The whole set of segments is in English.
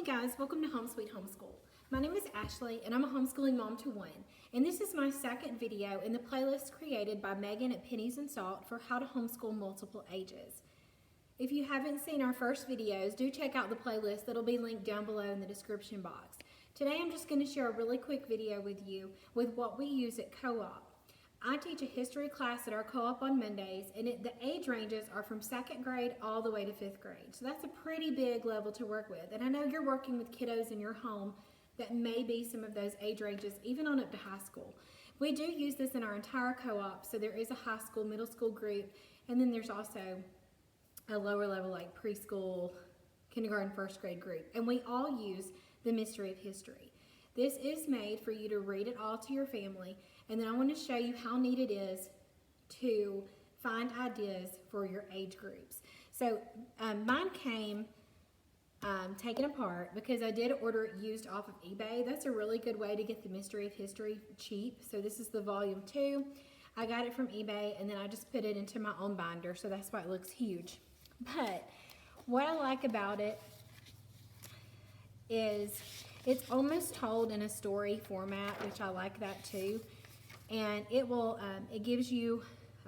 Hey guys, welcome to Home Sweet Homeschool. My name is Ashley and I'm a homeschooling mom to one, and this is my second video in the playlist created by Megan at Pennies and Salt for how to homeschool multiple ages. If you haven't seen our first videos, do check out the playlist that'll be linked down below in the description box. Today I'm just going to share a really quick video with you with what we use at co-op. I teach a history class at our co-op on Mondays, and the age ranges are from 2nd grade all the way to 5th grade. So that's a pretty big level to work with. And I know you're working with kiddos in your home that may be some of those age ranges, even on up to high school. We do use this in our entire co-op, so there is a high school, middle school group, and then there's also a lower level like preschool, kindergarten, 1st grade group. And we all use the Mystery of History. This is made for you to read it all to your family, and then I want to show you how neat it is to find ideas for your age groups. So mine came taken apart because I did order it used off of eBay. That's a really good way to get the Mystery of History cheap. So this is the volume 2. I got it from eBay, and then I just put it into my own binder, so that's why it looks huge. But what I like about it is it's almost told in a story format, which I like that too. And it gives you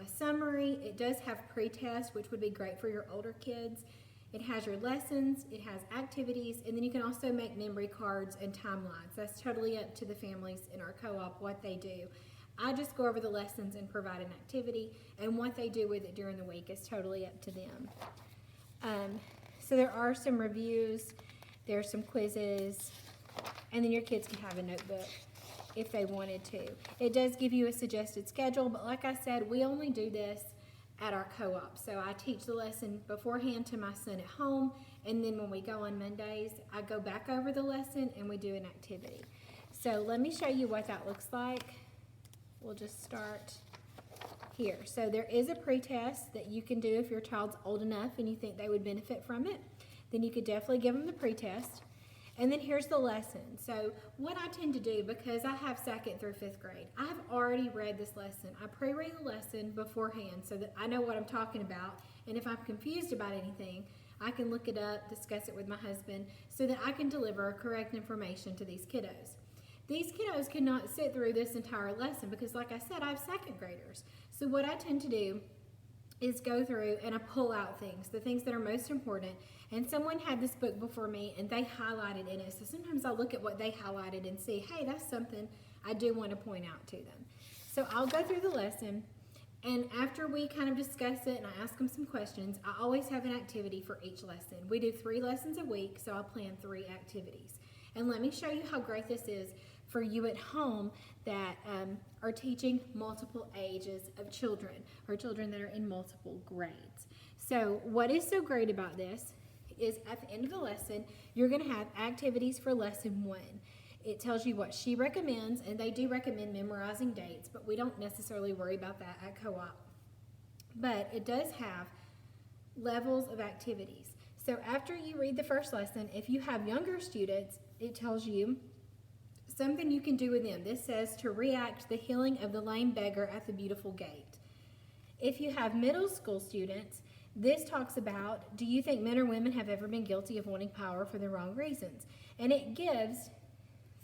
a summary. It does have pre-test, which would be great for your older kids. It has your lessons, it has activities, and then you can also make memory cards and timelines. That's totally up to the families in our co-op what they do. I just go over the lessons and provide an activity, and what they do with it during the week is totally up to them. So there are some reviews, there's some quizzes, and then your kids can have a notebook if they wanted to. It does give you a suggested schedule, but like I said, we only do this at our co-op. So I teach the lesson beforehand to my son at home, and then when we go on Mondays, I go back over the lesson and we do an activity. So let me show you what that looks like. We'll just start here. So there is a pre-test that you can do if your child's old enough and you think they would benefit from it. Then you could definitely give them the pre-test. And then here's the lesson. So what I tend to do, because I have 2nd through 5th grade, I have already read this lesson. I pre-read the lesson beforehand so that I know what I'm talking about. And if I'm confused about anything, I can look it up, discuss it with my husband, so that I can deliver correct information to these kiddos. These kiddos cannot sit through this entire lesson because, like I said, I have 2nd graders. So what I tend to do is go through and I pull out things, the things that are most important. And someone had this book before me and they highlighted in it. So sometimes I'll look at what they highlighted and see, hey, that's something I do want to point out to them. So I'll go through the lesson, and after we kind of discuss it and I ask them some questions, I always have an activity for each lesson. We do 3 lessons a week, so I'll plan 3 activities. And let me show you how great this is for you at home that are teaching multiple ages of children, or children that are in multiple grades. So what is so great about this is at the end of the lesson, you're going to have activities for lesson 1. It tells you what she recommends, and they do recommend memorizing dates, but we don't necessarily worry about that at co-op. But it does have levels of activities. So after you read the first lesson, if you have younger students, it tells you something you can do with them. This says to reenact the healing of the lame beggar at the beautiful gate. If you have middle school students, this talks about, do you think men or women have ever been guilty of wanting power for the wrong reasons? And it gives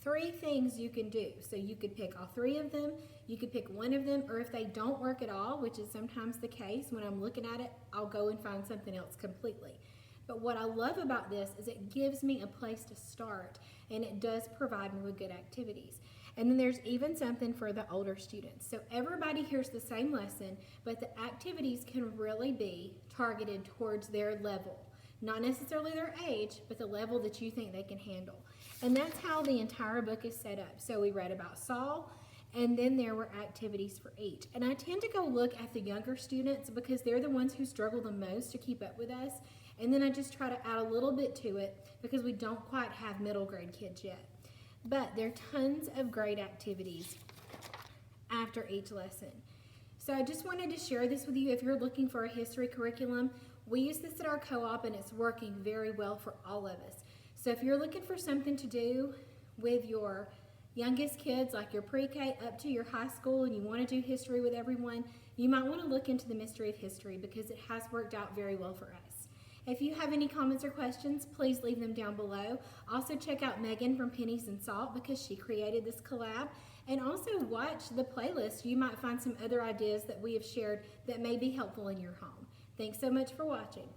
3 things you can do. So you could pick all 3 of them, you could pick one of them, or if they don't work at all, which is sometimes the case, when I'm looking at it, I'll go and find something else completely. But what I love about this is it gives me a place to start, and it does provide me with good activities. And then there's even something for the older students. So everybody hears the same lesson, but the activities can really be targeted towards their level. Not necessarily their age, but the level that you think they can handle. And that's how the entire book is set up. So we read about Saul, and then there were activities for each. And I tend to go look at the younger students because they're the ones who struggle the most to keep up with us. And then I just try to add a little bit to it because we don't quite have middle grade kids yet. But there are tons of great activities after each lesson. So I just wanted to share this with you. If you're looking for a history curriculum, we use this at our co-op and it's working very well for all of us. So if you're looking for something to do with your youngest kids, like your pre-K up to your high school, and you want to do history with everyone, you might want to look into the Mystery of History because it has worked out very well for us. If you have any comments or questions, please leave them down below. Also check out Megan from Pennies and Salt because she created this collab. And also watch the playlist. You might find some other ideas that we have shared that may be helpful in your home. Thanks so much for watching.